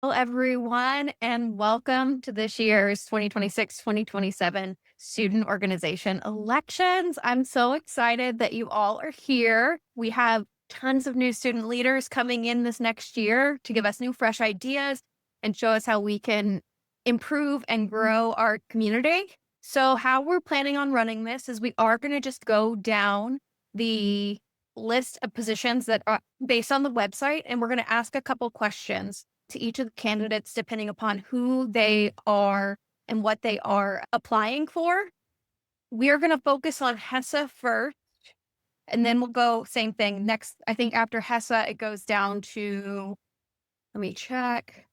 Hello, everyone, and welcome to this year's 2026-2027 student organization elections. I'm so excited that you all are here. We have tons of new student leaders coming in this next year to give us new, fresh ideas and show us how we can improve and grow our community. So, how we're planning on running this is we are going to just go down the list of positions that are based on the website, and we're going to ask a couple questions to each of the candidates depending upon who they are and what they are applying for. We are going to focus on HESA first, and then we'll go same thing next. I think after HESA, it goes down to, let me check,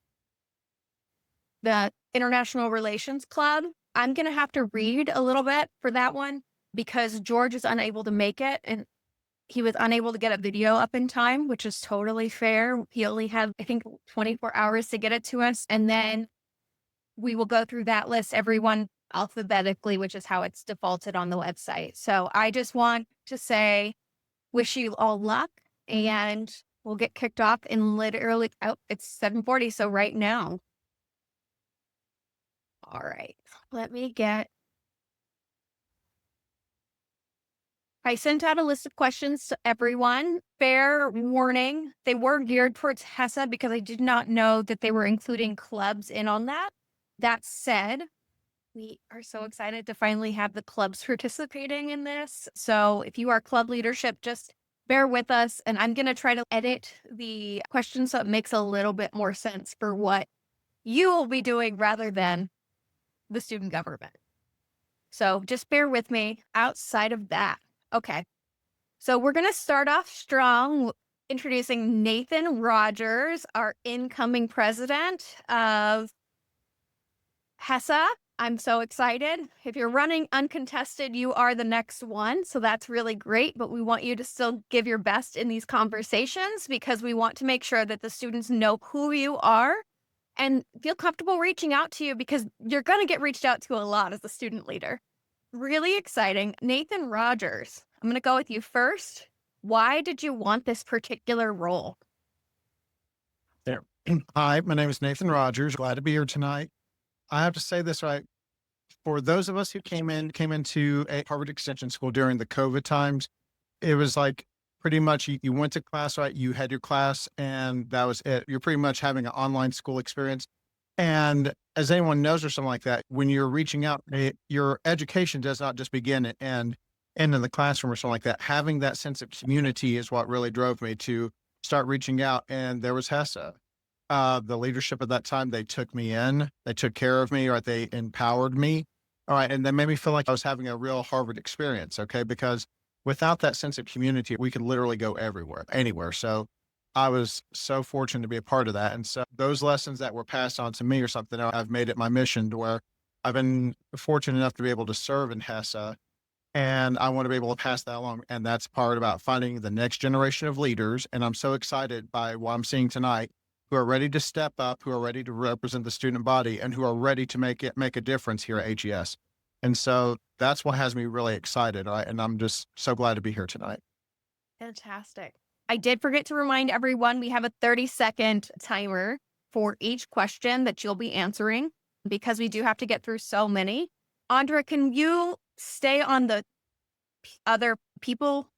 the International Relations Club. I'm going to have to read a little bit for that one because George is unable to make it, and he was unable to get a video up in time, which is totally fair. He only had, I think, 24 hours to get it to us. And then we will go through that list, everyone alphabetically, which is how it's defaulted on the website. So I just want to say, wish you all luck, and we'll get kicked off in literally, oh, it's 7:40. So right now. All right, let me get, I sent out a list of questions to everyone. Fair warning, they were geared towards HESA because I did not know that they were including clubs in on that. That said, we are so excited to finally have the clubs participating in this. So if you are club leadership, just bear with us. And I'm going to try to edit the questions so it makes a little bit more sense for what you will be doing rather than the student government. So just bear with me outside of that. Okay. So we're going to start off strong, introducing Nathan Rogers, our incoming president of HESA. I'm so excited. If you're running uncontested, you are the next one. So that's really great. But we want you to still give your best in these conversations because we want to make sure that the students know who you are and feel comfortable reaching out to you because you're going to get reached out to a lot as a student leader. Really exciting. Nathan Rogers, I'm going to go with you first. Why did you want this particular role? There. Hi, my name is Nathan Rogers. Glad to be here tonight. I have to say this right. For those of us who came into a Harvard Extension School during the COVID times, it was like pretty much you went to class, right? You had your class and that was it. You're pretty much having an online school experience. And as anyone knows or something like that, when you're reaching out, your education does not just begin and end in the classroom or something like that. Having that sense of community is what really drove me to start reaching out. And there was HESA. The leadership at that time, they took me in, they took care of me, or they empowered me. All right. And they made me feel like I was having a real Harvard experience. Okay. Because without that sense of community, we could literally go everywhere, anywhere. So I was so fortunate to be a part of that. And so those lessons that were passed on to me or something, I've made it my mission to where I've been fortunate enough to be able to serve in HESA. And I want to be able to pass that along. And that's part about finding the next generation of leaders. And I'm so excited by what I'm seeing tonight, who are ready to step up, who are ready to represent the student body, and who are ready to make a difference here at HES. And so that's what has me really excited. And I'm just so glad to be here tonight. Fantastic. I did forget to remind everyone we have a 30-second timer for each question that you'll be answering because we do have to get through so many. Andra, can you stay on the other people?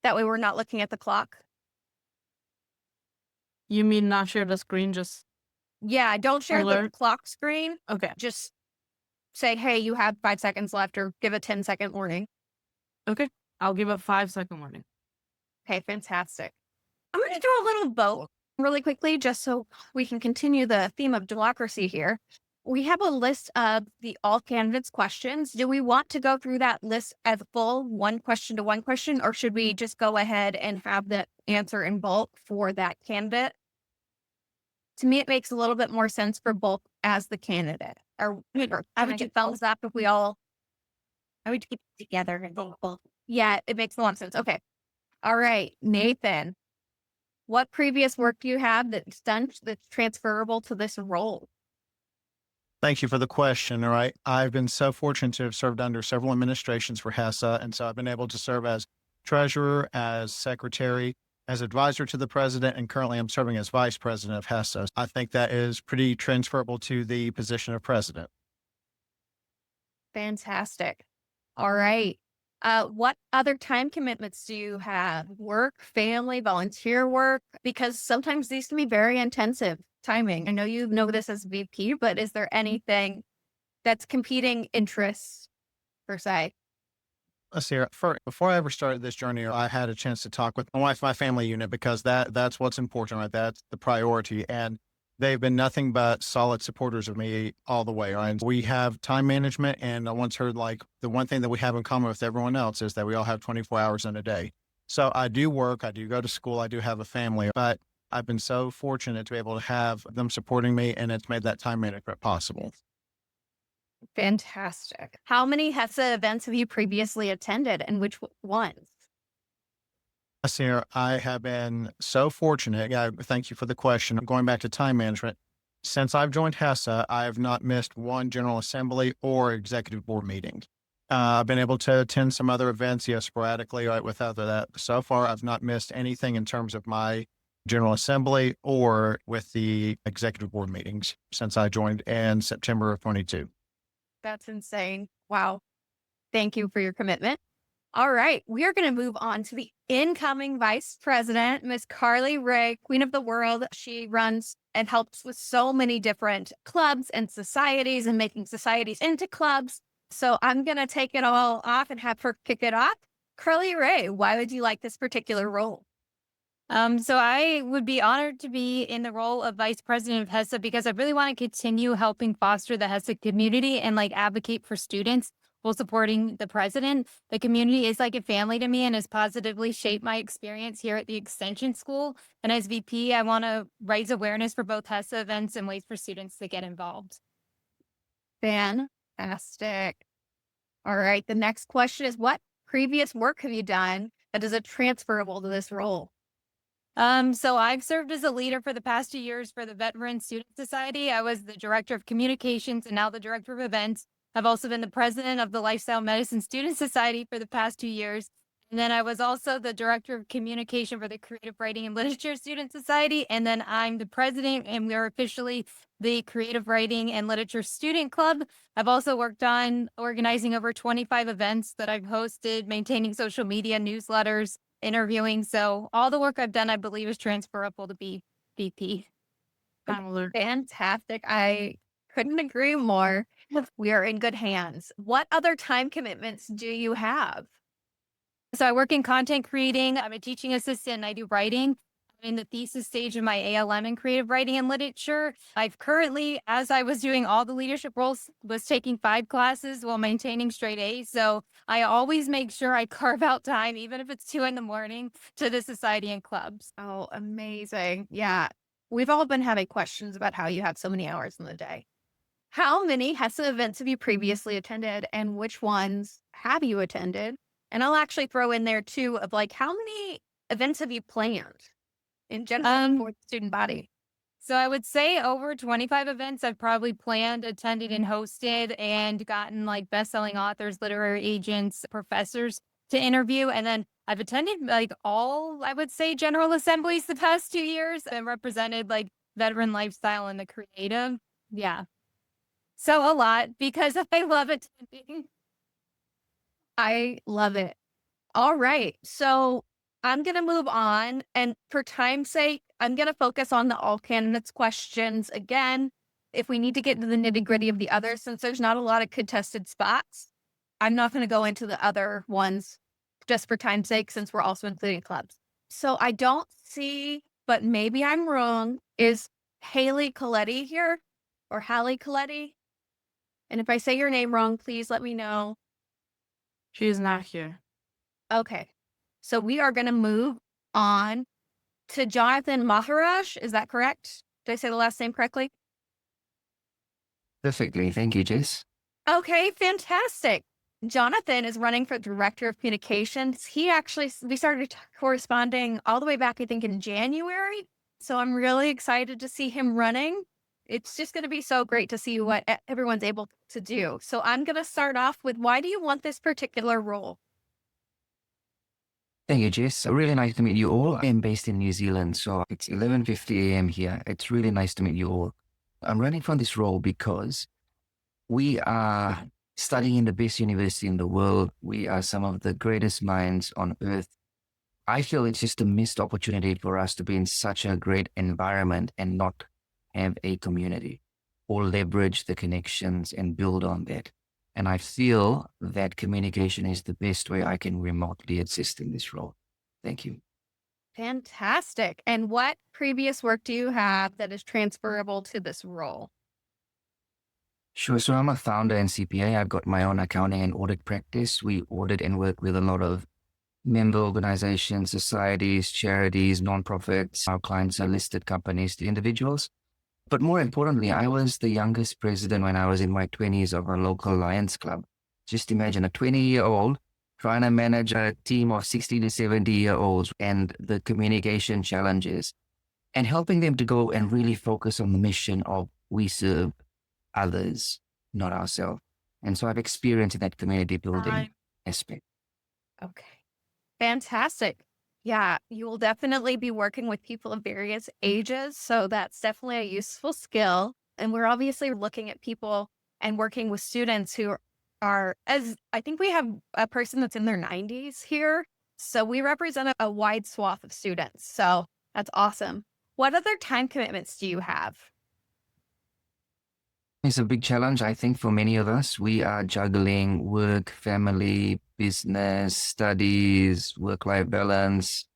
That way we're not looking at the clock. You mean not share the screen, just Yeah, don't share the alert? clock screen. Okay. Just say, hey, you have 5 seconds left or give a 10-second warning. Okay. I'll give a 5-second warning. Okay, fantastic. I'm going to do a little vote really quickly just so we can continue the theme of democracy here. We have a list of the all candidates questions. Do we want to go through that list as full, one question to one question, or should we just go ahead and have the answer in bulk for that candidate? To me, it makes a little bit more sense for bulk as the candidate. Or I would get thumbs up if we all, I would keep it together and bulk. Yeah, it makes a lot of sense. Okay. All right, Nathan, what previous work do you have that's transferable to this role? Thank you for the question. All right. I've been so fortunate to have served under several administrations for HESA. And so I've been able to serve as treasurer, as secretary, as advisor to the president, and currently I'm serving as vice president of HESA. I think that is pretty transferable to the position of president. Fantastic. All right. What other time commitments do you have? Work, family, volunteer work? Because sometimes these can be very intensive timing. I know you know this as VP, but is there anything that's competing interests per se? Let's see. Before I ever started this journey, I had a chance to talk with my wife, my family unit, because that's what's important, right? That's the priority. And they've been nothing but solid supporters of me all the way. Right? We have time management, and I once heard like the one thing that we have in common with everyone else is that we all have 24 hours in a day. So I do work, I do go to school, I do have a family, but I've been so fortunate to be able to have them supporting me, and it's made that time management possible. Fantastic. How many HESA events have you previously attended and which ones? Yes, here, I have been so fortunate. Yeah, thank you for the question. Going back to time management, since I've joined HESA, I have not missed one General Assembly or Executive Board meeting. I've been able to attend some other events, sporadically, right, without that. So far, I've not missed anything in terms of my General Assembly or with the Executive Board meetings since I joined in September of 22. That's insane. Wow. Thank you for your commitment. All right. We are going to move on to the incoming vice president, Miss Carly-Rae, Queen of the World. She runs and helps with so many different clubs and societies and making societies into clubs. So I'm going to take it all off and have her kick it off. Carly-Rae, why would you like this particular role? So I would be honored to be in the role of vice president of HESA because I really want to continue helping foster the HESA community and like advocate for students while supporting the president. The community is like a family to me and has positively shaped my experience here at the Extension School. And as VP, I want to raise awareness for both HESA events and ways for students to get involved. Fantastic. All right. The next question is, what previous work have you done that is transferable to this role? So I've served as a leader for the past 2 years for the Veteran Student Society. I was the director of communications and now the director of events. I've also been the president of the Lifestyle Medicine Student Society for the past 2 years. And then I was also the director of communication for the Creative Writing and Literature Student Society. And then I'm the president, and we are officially the Creative Writing and Literature Student Club. I've also worked on organizing over 25 events that I've hosted, maintaining social media, newsletters, interviewing. So all the work I've done, I believe, is transferable to be VP. Fantastic. I couldn't agree more. We are in good hands. What other time commitments do you have? So I work in content creating. I'm a teaching assistant and I do writing. I'm in the thesis stage of my ALM in creative writing and literature. I've currently, as I was doing all the leadership roles, was taking 5 classes while maintaining straight A's. So I always make sure I carve out time, even if it's 2 a.m, to the society and clubs. Oh, amazing. Yeah. We've all been having questions about how you have so many hours in the day. How many HESA events have you previously attended and which ones have you attended? And I'll actually throw in there too of like, how many events have you planned in general for the student body? So I would say over 25 events I've probably planned, attended, and hosted, and gotten like best-selling authors, literary agents, professors to interview. And then I've attended like all, I would say, general assemblies the past 2 years and represented like veteran lifestyle and the creative. Yeah. So a lot because I love attending. I love it. All right. So I'm going to move on. And for time's sake, I'm going to focus on the all candidates questions again. If we need to get into the nitty gritty of the others, since there's not a lot of contested spots, I'm not going to go into the other ones just for time's sake, since we're also including clubs. So I don't see, but maybe I'm wrong, is Haley Coletti here or Hallie Coletti? And if I say your name wrong, please let me know. She is not here. Okay. So we are going to move on to Jonathan Maharaj. Is that correct? Did I say the last name correctly? Perfectly. Thank you, Jess. Okay, fantastic. Jonathan is running for director of communications. We started corresponding all the way back, I think, in January. So I'm really excited to see him running. It's just going to be so great to see what everyone's able to do. So I'm going to start off with, why do you want this particular role? Thank you, Jess. Really nice to meet you all. I am based in New Zealand, so it's 11:50 a.m. here. It's really nice to meet you all. I'm running for this role because we are studying in the best university in the world. We are some of the greatest minds on earth. I feel it's just a missed opportunity for us to be in such a great environment and not have a community or leverage the connections and build on that. And I feel that communication is the best way I can remotely assist in this role. Thank you. Fantastic. And what previous work do you have that is transferable to this role? Sure. So I'm a founder and CPA. I've got my own accounting and audit practice. We audit and work with a lot of member organizations, societies, charities, nonprofits. Our clients are listed companies to individuals. But more importantly, I was the youngest president when I was in my 20s of a local Lions Club. Just imagine a 20-year-old trying to manage a team of 60 to 70-year-olds and the communication challenges and helping them to go and really focus on the mission of we serve others, not ourselves. And so I've experienced that community building aspect. Okay. Fantastic. Yeah, you will definitely be working with people of various ages. So that's definitely a useful skill. And we're obviously looking at people and working with students who are, as I think we have a person that's in their 90s here. So we represent a wide swath of students. So that's awesome. What other time commitments do you have? It's a big challenge, I think, for many of us. We are juggling work, family, business, studies, work-life balance,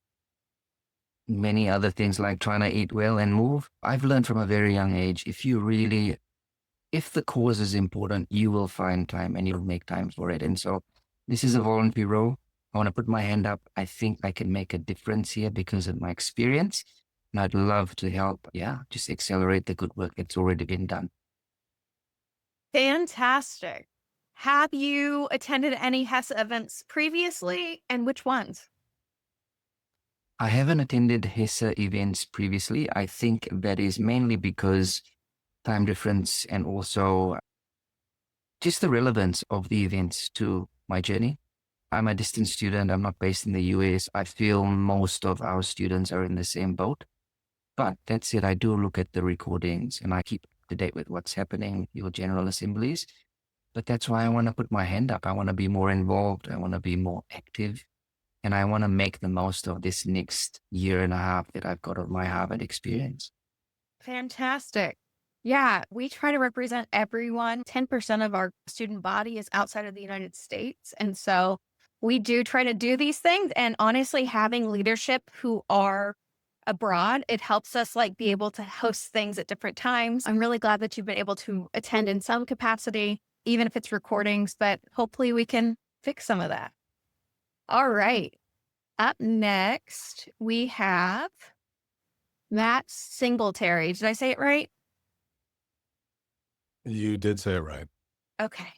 many other things like trying to eat well and move. I've learned from a very young age, if the cause is important, you will find time and you'll make time for it. And so this is a voluntary role. I want to put my hand up. I think I can make a difference here because of my experience. And I'd love to help, just accelerate the good work that's already been done. Fantastic. Have you attended any HESA events previously, and which ones? I haven't attended HESA events previously. I think that is mainly because time difference and also just the relevance of the events to my journey. I'm a distance student. I'm not based in the US. I feel most of our students are in the same boat. But that said, I do look at the recordings and I keep up to date with what's happening with your general assemblies. But that's why I want to put my hand up. I want to be more involved. I want to be more active. And I want to make the most of this next year and a half that I've got of my Harvard experience. Fantastic. Yeah, we try to represent everyone. 10% of our student body is outside of the United States. And so we do try to do these things. And honestly, having leadership who are abroad, it helps us be able to host things at different times. I'm really glad that you've been able to attend in some capacity, even if it's recordings, but hopefully we can fix some of that. All right. Up next, we have Matt Singletary. Did I say it right? You did say it right. Okay.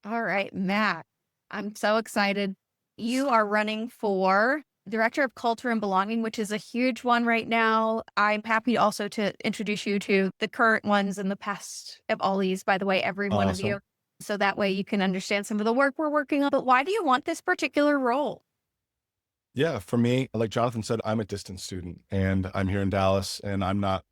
All right, Matt. I'm so excited. You are running for Director of Culture and Belonging, which is a huge one right now. I'm happy also to introduce you to the current ones and the past of all these, by the way, every one of you. So that way you can understand some of the work we're working on. But why do you want this particular role? Yeah, for me, like Jonathan said, I'm a distance student and I'm here in Dallas and I'm not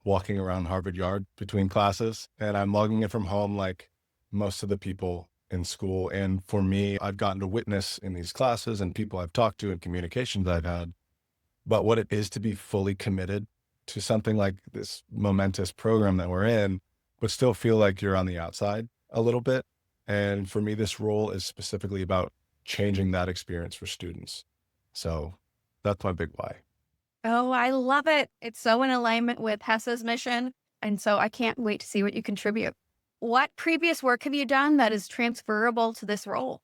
walking around Harvard Yard between classes and I'm logging in from home like most of the people in school. And for me, I've gotten to witness in these classes and people I've talked to and communications I've had, but what it is to be fully committed to something like this momentous program that we're in, but still feel like you're on the outside a little bit. And for me, this role is specifically about changing that experience for students. So that's my big why. Oh, I love it. It's so in alignment with HESA's mission. And so I can't wait to see what you contribute. What previous work have you done that is transferable to this role?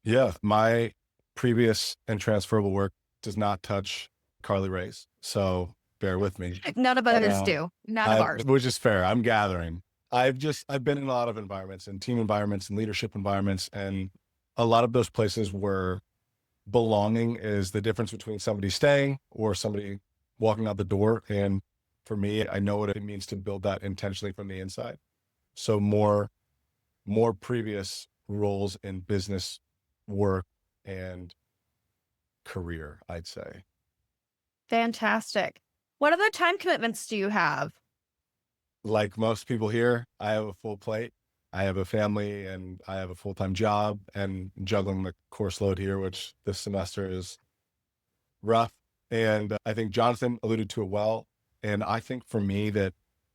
Yeah, my previous and transferable work does not touch Carly-Rae's. So bear with me. None of others do. None of ours. Which is fair. I'm gathering. I've been in a lot of environments and team environments and leadership environments. And a lot of those places where belonging is the difference between somebody staying or somebody walking out the door. And for me, I know what it means to build that intentionally from the inside. So more previous roles in business work and career, I'd say. Fantastic. What other time commitments do you have? Like most people here, I have a full plate. I have a family and I have a full-time job, and juggling the course load here, which this semester is rough. And I think Jonathan alluded to it well. And I think for me that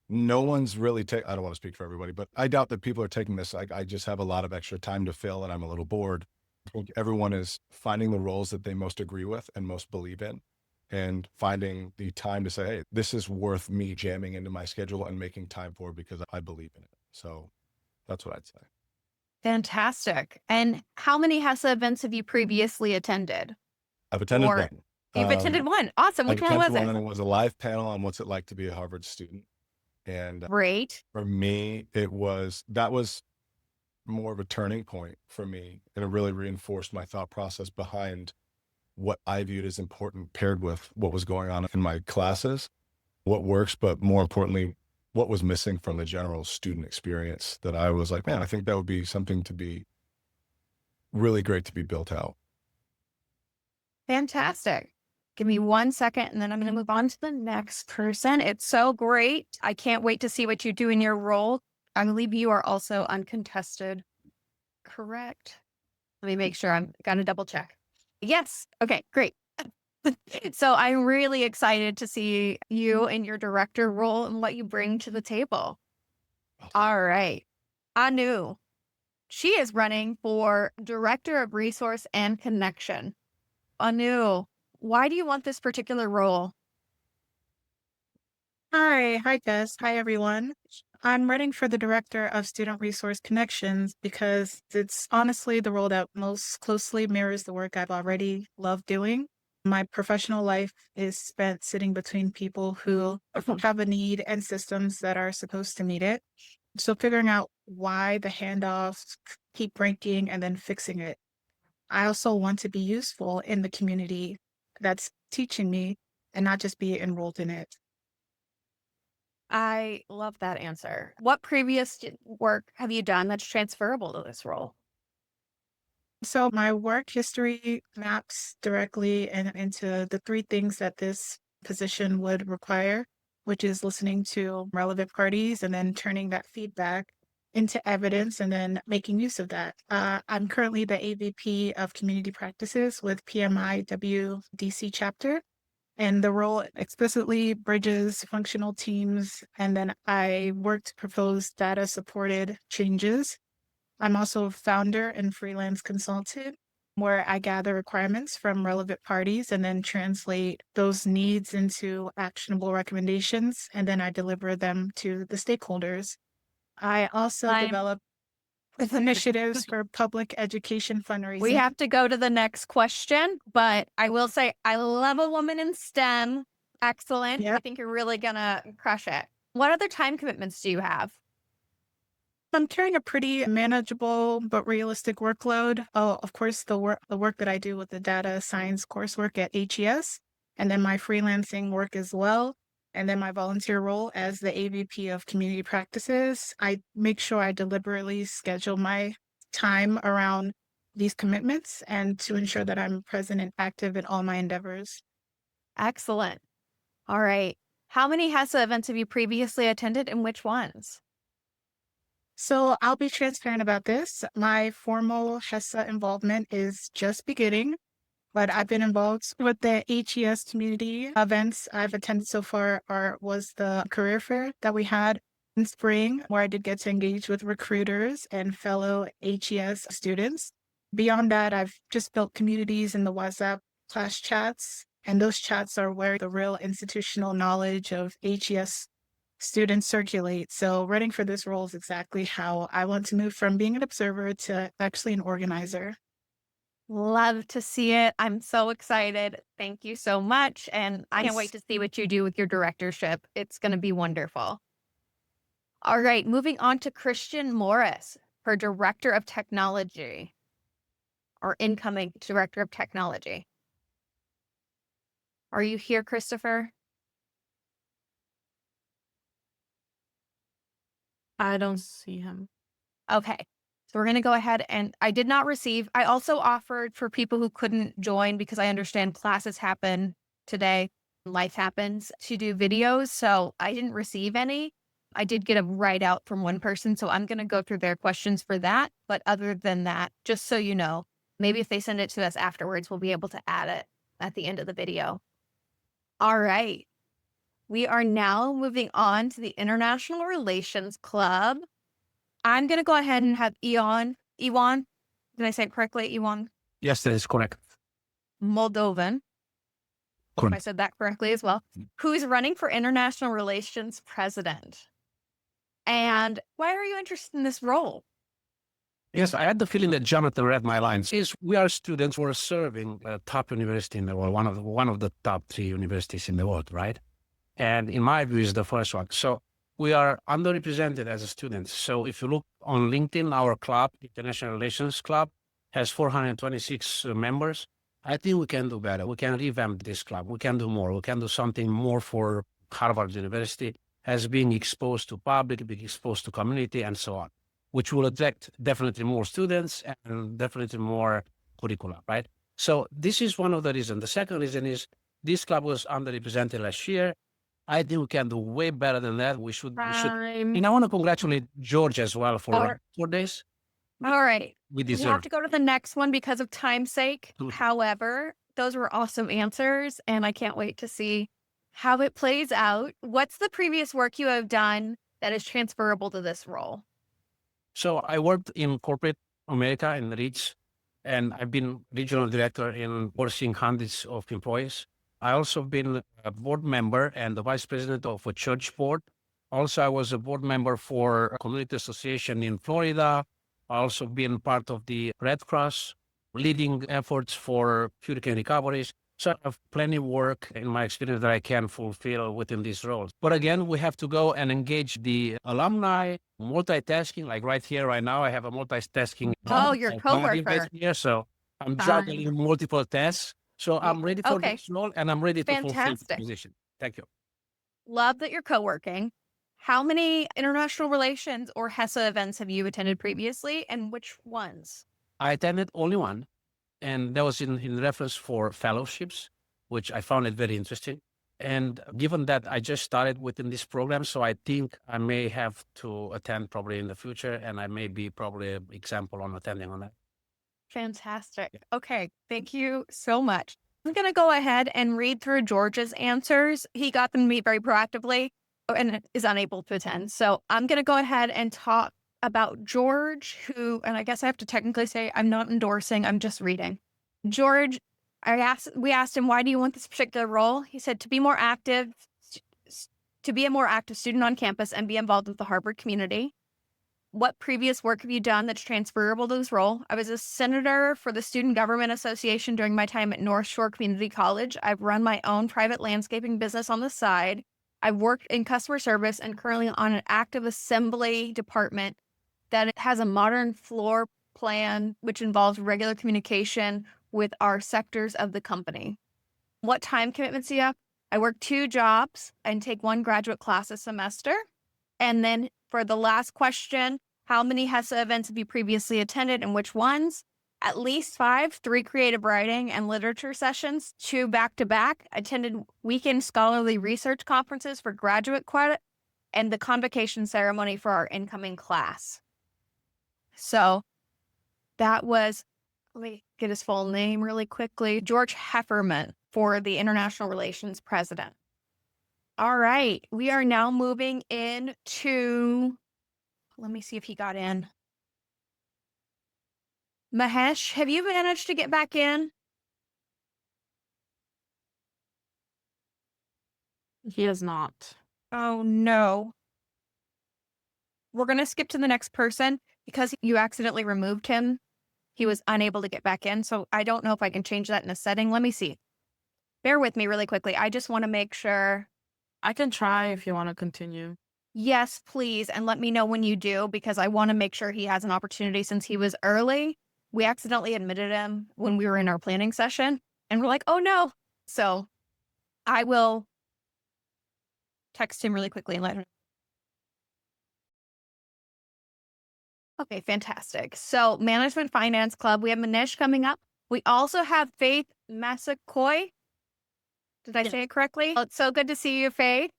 no one's really I don't want to speak for everybody, but I doubt that people are taking this. I just have a lot of extra time to fill and I'm a little bored. I think everyone is finding the roles that they most agree with and most believe in, and finding the time to say, hey, this is worth me jamming into my schedule and making time for because I believe in it. So that's what I'd say. Fantastic. And how many HESA events have you previously attended? I've attended Or one. You've attended one. Awesome. I've Which one attended was one, it? and it was a live panel on what's it like to be a Harvard student. And Great. for me, that was more of a turning point for me. And it really reinforced my thought process behind what I viewed as important paired with what was going on in my classes, what works, but more importantly, what was missing from the general student experience, that I was like, man, I think that would be something to be really great to be built out. Fantastic. Give me 1 second and then I'm going to move on to the next person. It's so great. I can't wait to see what you do in your role. I believe you are also uncontested. Correct. Let me make sure. I'm going to double check. Yes. Okay, great. So I'm really excited to see you in your director role and what you bring to the table. All right. Anu. She is running for Director of Resource and Connection. Anu, why do you want this particular role? Hi, Gus. Hi, everyone. I'm running for the Director of Student Resource Connections because it's honestly the role that most closely mirrors the work I've already loved doing. My professional life is spent sitting between people who have a need and systems that are supposed to meet it. So figuring out why the handoffs keep breaking and then fixing it. I also want to be useful in the community that's teaching me and not just be enrolled in it. I love that answer. What previous work have you done that's transferable to this role? So my work history maps directly into the three things that this position would require, which is listening to relevant parties and then turning that feedback into evidence and then making use of that. I'm currently the AVP of Community Practices with PMI WDC chapter, and the role explicitly bridges functional teams, and then I work to propose data-supported changes. I'm also a founder and freelance consultant where I gather requirements from relevant parties and then translate those needs into actionable recommendations, and then I deliver them to the stakeholders. I also develop initiatives for public education fundraising. We have to go to the next question, but I will say I love a woman in STEM. Excellent. Yep. I think you're really going to crush it. What other time commitments do you have? I'm carrying a pretty manageable but realistic workload. Oh, of course, the work that I do with the data science coursework at HES, and then my freelancing work as well, and then my volunteer role as the AVP of Community Practices. I make sure I deliberately schedule my time around these commitments and to ensure that I'm present and active in all my endeavors. Excellent. All right. How many HESA events have you previously attended and which ones? So I'll be transparent about this. My formal HESA involvement is just beginning, but I've been involved with the HES community events I've attended so far was the career fair that we had in spring, where I did get to engage with recruiters and fellow HES students. Beyond that, I've just built communities in the WhatsApp class chats, and those chats are where the real institutional knowledge of HES students circulate. So running for this role is exactly how I want to move from being an observer to actually an organizer. Love to see it. I'm so excited. Thank you so much. And I can't wait to see what you do with your directorship. It's going to be wonderful. All right, moving on to Christian Morris, her Director of Technology, or incoming Director of Technology. Are you here, Christopher? I don't see him. Okay. So we're going to go ahead, and I did not receive. I also offered for people who couldn't join, because I understand classes happen today, life happens, to do videos. So I didn't receive any. I did get a write out from one person. So I'm going to go through their questions for that. But other than that, just so you know, maybe if they send it to us afterwards, we'll be able to add it at the end of the video. All right. We are now moving on to the International Relations Club. I'm going to go ahead and have Iwan, did I say it correctly, Iwan? Yes, that is correct. Moldovan, if I Correct. said that correctly as well, who's running for International Relations President. And why are you interested in this role? Yes, I had the feeling that Jonathan read my lines. We are students who are serving a top university in the world, one of the top 3 universities in the world, right? And in my view, is the first one. So we are underrepresented as a student. So if you look on LinkedIn, our club, International Relations Club, has 426 members. I think we can do better. We can revamp this club. We can do more. We can do something more for Harvard University as being exposed to public, being exposed to community, and so on, which will attract definitely more students and definitely more curricula, right? So this is one of the reasons. The second reason is this club was underrepresented last year. I think we can do way better than that. We should. And I want to congratulate George as well for 4 days. All right. We We deserve. have to go to the next one because of time's sake. Absolutely. However, those were awesome answers, and I can't wait to see how it plays out. What's the previous work you have done that is transferable to this role? So I worked in corporate America in REITs, and I've been regional director in overseeing hundreds of employees. I also been a board member and the vice president of a church board. Also, I was a board member for a community association in Florida. I also been part of the Red Cross, leading efforts for hurricane recoveries. So I have plenty of work in my experience that I can fulfill within these roles. But again, we have to go and engage the alumni, multitasking, like right here, right now, I have a multitasking. Oh, your body right coworker. here, so I'm Fine. juggling multiple tasks. So I'm ready for Okay. this role, and I'm ready to fulfill the Fantastic. position. Thank you. Love that you're co-working. How many international relations or HESA events have you attended previously, and which ones? I attended only one, and that was in reference for fellowships, which I found it very interesting. And given that I just started within this program, so I think I may have to attend probably in the future, and I may be probably an example on attending on that. Fantastic. Okay. Thank you so much. I'm going to go ahead and read through George's answers. He got them to me very proactively and is unable to attend. So I'm going to go ahead and talk about George, who, and I guess I have to technically say I'm not endorsing, I'm just reading. George, we asked him, why do you want this particular role? He said, to be a more active student on campus and be involved with the Harvard community. What previous work have you done that's transferable to this role? I was a senator for the Student Government Association during my time at North Shore Community College. I've run my own private landscaping business on the side. I've worked in customer service and currently on an active assembly department that has a modern floor plan, which involves regular communication with our sectors of the company. What time commitments do you have? I work 2 jobs and take 1 graduate class a semester. And then for the last question, how many HESA events have you previously attended and which ones? At least 5, 3 creative writing and literature sessions, 2 back-to-back. Attended weekend scholarly research conferences for graduate credit and the convocation ceremony for our incoming class. So that was, let me get his full name really quickly, George Heffernan for the International Relations President. All right, we are now moving into, let me see if he got in. Mahesh, have you managed to get back in? He has not. Oh, no. We're going to skip to the next person because you accidentally removed him. He was unable to get back in, so I don't know if I can change that in a setting. Let me see. Bear with me really quickly. I just want to make sure. I can try if you want to continue. Yes, please. And let me know when you do, because I want to make sure he has an opportunity since he was early. We accidentally admitted him when we were in our planning session and we're like, oh no. So I will text him really quickly and let him Okay, fantastic. So Management Finance Club, we have Mahesh coming up. We also have Faith Massaquoi. Did I Yes. say it correctly? Oh, it's so good to see you, Faith.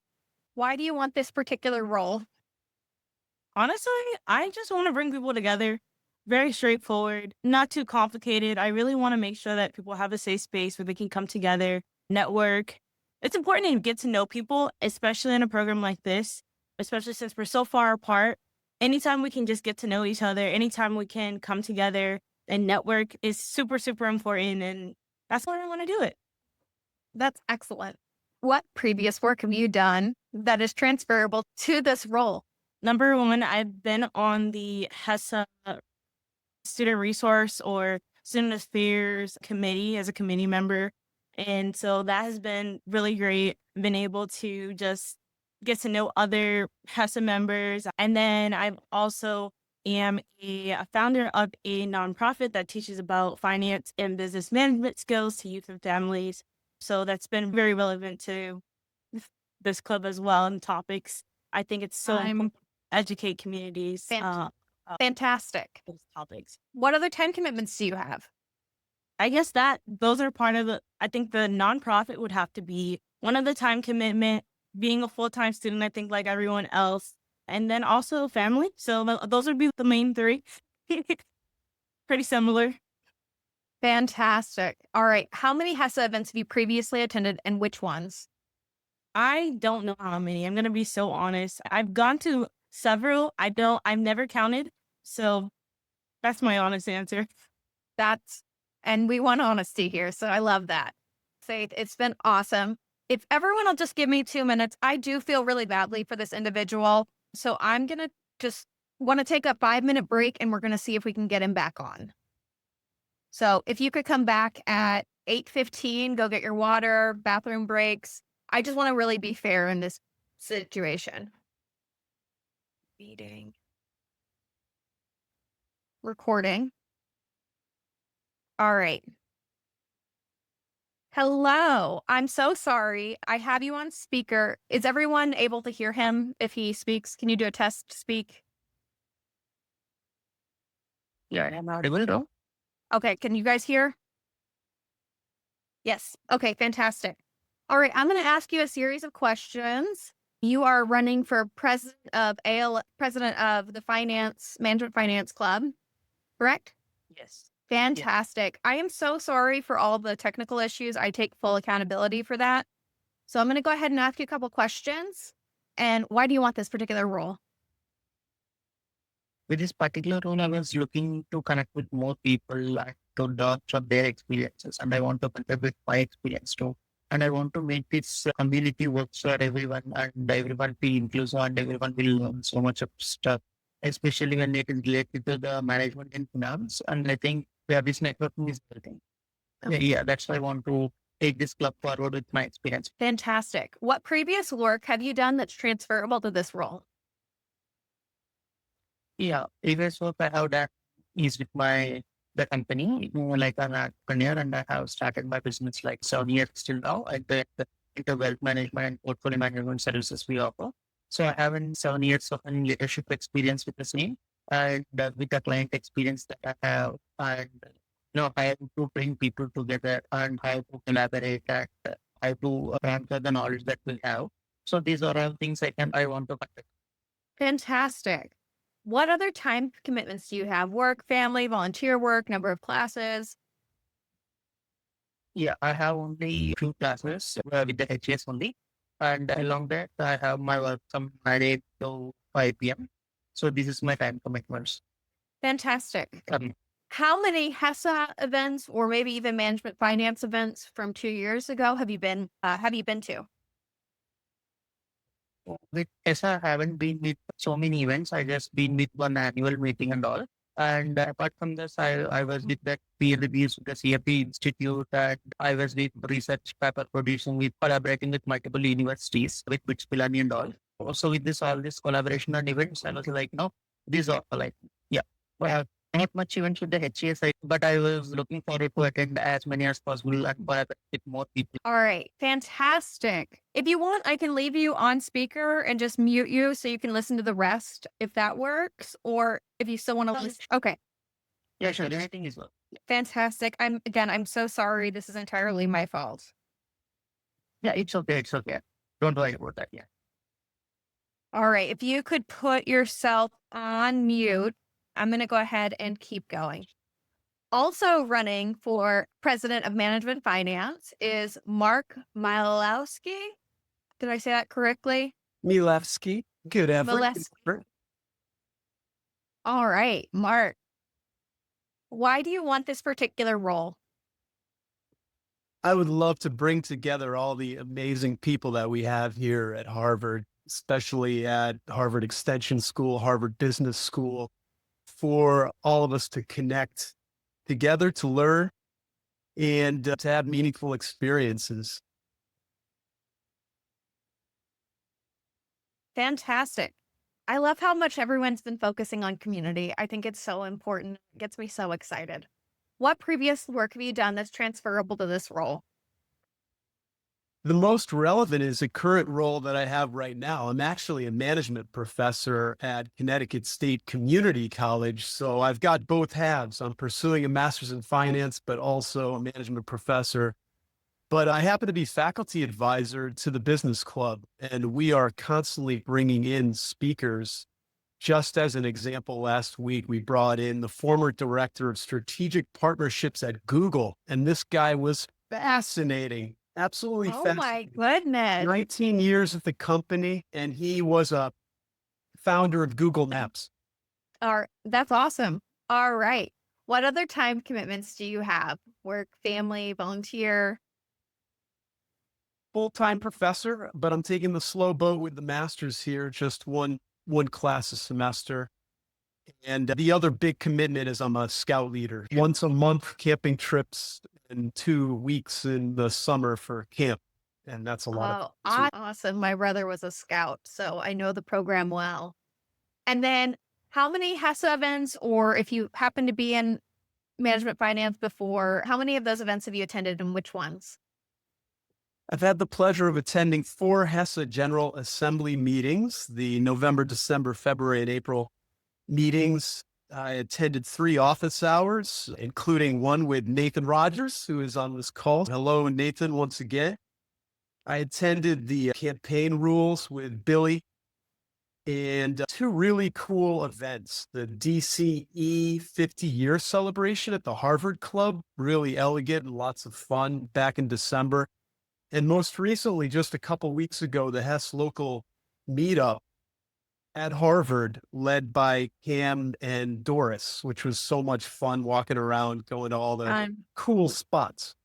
Why do you want this particular role? Honestly, I just want to bring people together. Very straightforward, not too complicated. I really want to make sure that people have a safe space where they can come together, network. It's important to get to know people, especially in a program like this, especially since we're so far apart. Anytime we can just get to know each other, anytime we can come together and network is super, super important. And that's why I want to do it. That's excellent. What previous work have you done that is transferable to this role? Number one, I've been on the HESA student resource or student affairs committee as a committee member. And so that has been really great. Been able to just get to know other HESA members. And then I've also am a founder of a nonprofit that teaches about finance and business management skills to youth and families. So that's been very relevant to this club as well and topics. I think it's so important to educate communities Fantastic. those topics. What other time commitments do you have? I guess that those are part of I think the nonprofit would have to be one of the time commitment, being a full-time student, I think like everyone else, and then also family. So those would be the main three. Pretty similar. Fantastic. All right. How many HESA events have you previously attended and which ones? I don't know how many. I'm going to be so honest. I've gone to several. I've never counted. So that's my honest answer. And we want honesty here. So I love that. Faith, it's been awesome. If everyone will just give me 2 minutes, I do feel really badly for this individual. So I'm going to just want to take a 5-minute break and we're going to see if we can get him back on. So if you could come back at 8:15, go get your water, bathroom breaks. I just want to really be fair in this situation. Meeting. Recording. All right. Hello. I'm so sorry. I have you on speaker. Is everyone able to hear him if he speaks? Can you do a test speak? Yeah, I'm audible though. Okay. Can you guys hear? Yes. Okay. Fantastic. All right. I'm going to ask you a series of questions. You are running for president of the Management Finance Club, correct? Yes. Fantastic. I am so sorry for all the technical issues. I take full accountability for that. So I'm going to go ahead and ask you a couple questions. And why do you want this particular role? With this particular role, I was looking to connect with more people and to learn from their experiences. And I want to connect with my experience too. And I want to make this community work for everyone and everyone feel inclusive and everyone will learn so much of stuff, especially when it is related to the management and finance. And I think where this networking is building. Yeah, that's why I want to take this club forward with my experience. Fantastic. What previous work have you done that's transferable to this role? Yeah, previous work I have done is with the company, like an entrepreneur, and I have started my business like 7 years till now. I did the wealth management and portfolio management services we offer. So I have 7 years of leadership experience with the same and with the client experience that I have, and I have to bring people together and how to collaborate and how to transfer the knowledge that we have. So these are all things I want to connect. Fantastic. What other time commitments do you have? Work, family, volunteer work, number of classes? Yeah, I have only few classes with the HS only. And along that, I have my work from 9 to 5 p.m. So this is my time commitments. Fantastic. How many HESA events or maybe even management finance events from 2 years ago have you been to? With HESA, I haven't been with so many events. I just been with one annual meeting and all. And apart from this, I was with the peer reviews with the CFP Institute, and I was with research paper producing with collaborating with multiple universities with Bits Pilani and all. Also with all this collaboration and events, I was like, these are like, yeah, I have not much events with the HESA, but I was looking forward to attend as many as possible and collaborate with more people. All right. Fantastic. If you want, I can leave you on speaker and just mute you so you can listen to the rest if that works. Or if you still want to listen. Okay. Yeah, sure. Anything is well. Fantastic. I'm so sorry. This is entirely my fault. Yeah, it's okay. It's okay. Don't worry about that. Yeah. All right. If you could put yourself on mute, I'm going to go ahead and keep going. Also running for president of management finance is Mark Milewski. Did I say that correctly? Milewski. Good effort. Milewski. All right, Mark. Why do you want this particular role? I would love to bring together all the amazing people that we have here at Harvard, especially at Harvard Extension School, Harvard Business School, for all of us to connect together, to learn, and to have meaningful experiences. Fantastic. I love how much everyone's been focusing on community. I think it's so important. It gets me so excited. What previous work have you done that's transferable to this role? The most relevant is a current role that I have right now. I'm actually a management professor at Connecticut State Community College. So I've got both halves. I'm pursuing a master's in finance, but also a management professor. But I happen to be faculty advisor to the business club, and we are constantly bringing in speakers. Just as an example, last week, we brought in the former director of strategic partnerships at Google, and this guy was fascinating. Absolutely fascinating. Oh my goodness. 19 years at the company, and he was a founder of Google Maps. That's awesome. All right. What other time commitments do you have? Work, family, volunteer? Full-time professor, but I'm taking the slow boat with the master's here, just one class a semester. And the other big commitment is I'm a scout leader. Once a month, camping trips, and 2 weeks in the summer for camp. And that's a lot of awesome. My brother was a scout, so I know the program well. And then how many HESA events, or if you happen to be in management finance before, how many of those events have you attended and which ones? I've had the pleasure of attending 4 HESA General Assembly meetings, the November, December, February, and April meetings. I attended 3 office hours, including one with Nathan Rogers, who is on this call. Hello, Nathan, once again. I attended the campaign rules with Billy, and 2 really cool events. The DCE 50-year celebration at the Harvard Club, really elegant and lots of fun back in December. And most recently, just a couple weeks ago, the HES local meetup at Harvard, led by Cam and Doris, which was so much fun walking around, going to all the cool spots.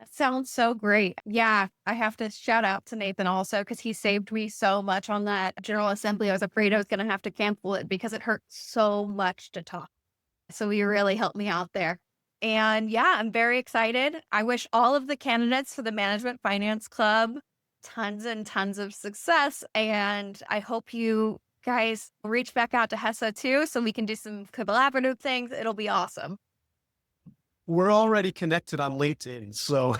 That sounds so great. Yeah, I have to shout out to Nathan also because he saved me so much on that General Assembly. I was afraid I was going to have to cancel it because it hurt so much to talk. So he really helped me out there. And yeah, I'm very excited. I wish all of the candidates for the Management Finance Club tons and tons of success. And I hope you guys reach back out to HESA too, so we can do some collaborative things. It'll be awesome. We're already connected on LinkedIn, so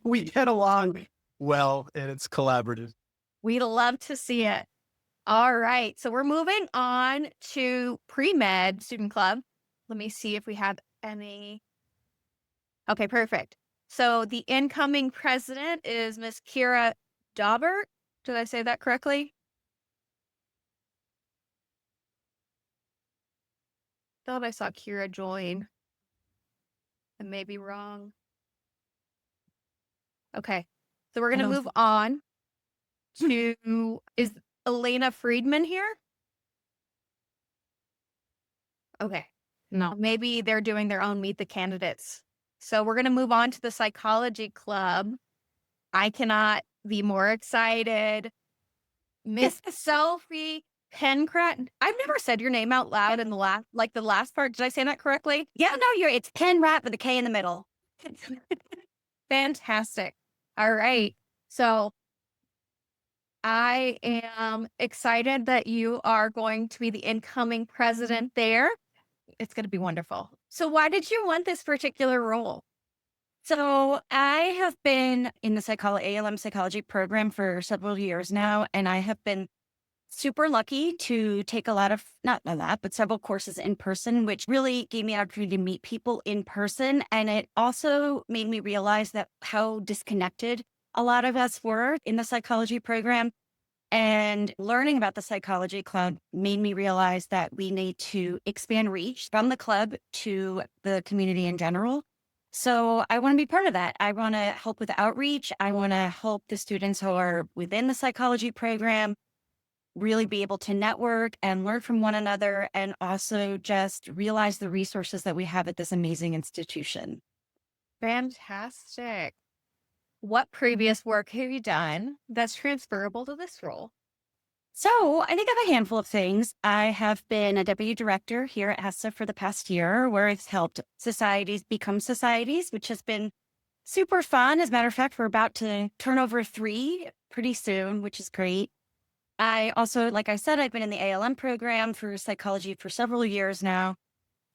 we get along well, and it's collaborative. We'd love to see it. All right. So we're moving on to pre-med student club. Let me see if we have any. Okay, perfect. So the incoming president is Miss Kira Daubert. Did I say that correctly? Thought I saw Kira join. I may be wrong. Okay. So we're going to move on to, is Elena Friedman here? Okay. No. Maybe they're doing their own Meet the Candidates. So we're going to move on to the psychology club. I cannot be more excited. Miss Sophie Penkrat. I've never said your name out loud in the last part. Did I say that correctly? Yeah, no, it's Penkrat with a K in the middle. Fantastic. All right. So I am excited that you are going to be the incoming president there. It's going to be wonderful. So why did you want this particular role? So I have been in the ALM psychology program for several years now, and I have been super lucky to take a lot of, not a lot, but several courses in person, which really gave me an opportunity to meet people in person. And it also made me realize that how disconnected a lot of us were in the psychology program. And learning about the psychology club made me realize that we need to expand reach from the club to the community in general. So I want to be part of that. I want to help with outreach. I want to help the students who are within the psychology program really be able to network and learn from one another, and also just realize the resources that we have at this amazing institution. Fantastic. What previous work have you done that's transferable to this role? So I think I have a handful of things. I have been a deputy director here at HESA for the past year, where it's helped societies become societies, which has been super fun. As a matter of fact, we're about to turn over 3 pretty soon, which is great. I also, like I said, I've been in the ALM program for psychology for several years now.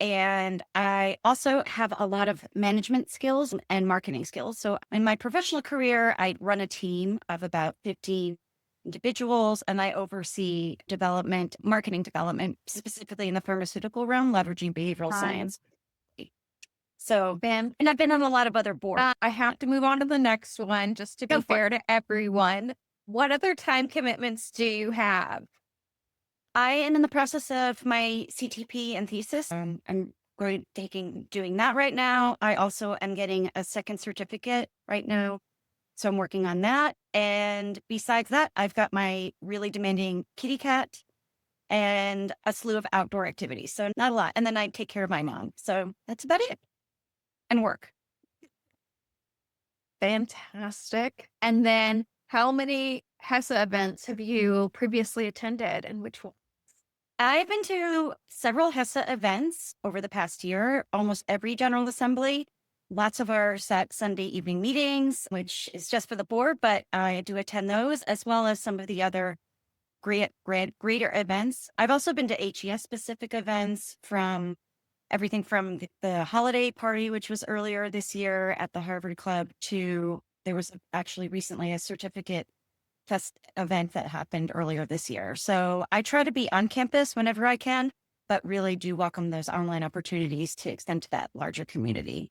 And I also have a lot of management skills and marketing skills. So in my professional career, I run a team of about 15 individuals, and I oversee marketing development, specifically in the pharmaceutical realm, leveraging behavioral science. So, and I've been on a lot of other boards. I have to move on to the next one just to be fair to everyone. What other time commitments do you have? I am in the process of my CTP and thesis. I'm doing that right now. I also am getting a second certificate right now. So I'm working on that. And besides that, I've got my really demanding kitty cat and a slew of outdoor activities. So not a lot. And then I take care of my mom. So that's about it. And work. Fantastic. And then how many HESA events have you previously attended, and which one? I've been to several HESA events over the past year, almost every General Assembly. Lots of our set Sunday evening meetings, which is just for the board, but I do attend those, as well as some of the other greater events. I've also been to HES specific events, from everything from the holiday party, which was earlier this year at the Harvard Club, to there was actually recently a certificate fest event that happened earlier this year. So I try to be on campus whenever I can, but really do welcome those online opportunities to extend to that larger community.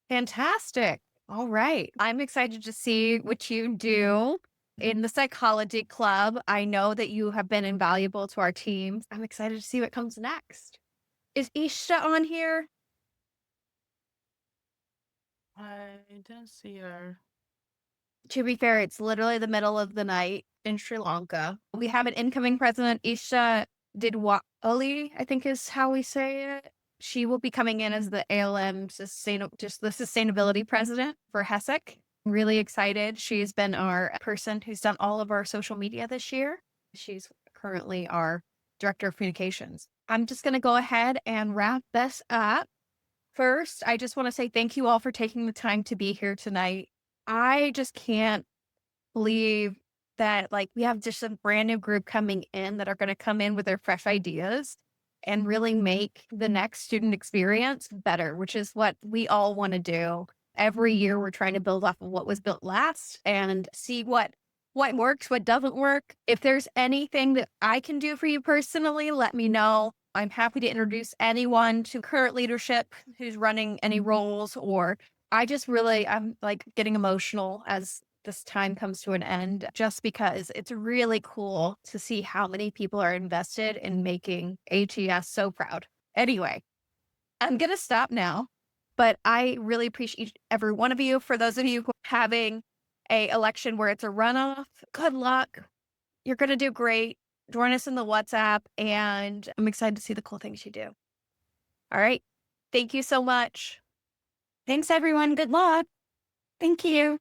Fantastic. All right. I'm excited to see what you do in the psychology club. I know that you have been invaluable to our team. I'm excited to see what comes next. Is Isha on here? I didn't see her. To be fair, it's literally the middle of the night in Sri Lanka. We have an incoming president, Isha Didwali, I think is how we say it. She will be coming in as the ALM sustainability president for HESEC. I'm really excited. She's been our person who's done all of our social media this year. She's currently our director of communications. I'm just going to go ahead and wrap this up. First, I just want to say thank you all for taking the time to be here tonight. I just can't believe that we have just a brand new group coming in that are going to come in with their fresh ideas and really make the next student experience better, which is what we all want to do. Every year we're trying to build off of what was built last and see what works, what doesn't work. If there's anything that I can do for you personally, let me know. I'm happy to introduce anyone to current leadership who's running any roles, or I'm getting emotional as this time comes to an end, just because it's really cool to see how many people are invested in making HES so proud. Anyway, I'm going to stop now, but I really appreciate every one of you. For those of you who are having a election where it's a runoff, good luck. You're going to do great. Join us in the WhatsApp, and I'm excited to see the cool things you do. All right. Thank you so much. Thanks, everyone. Good luck. Thank you.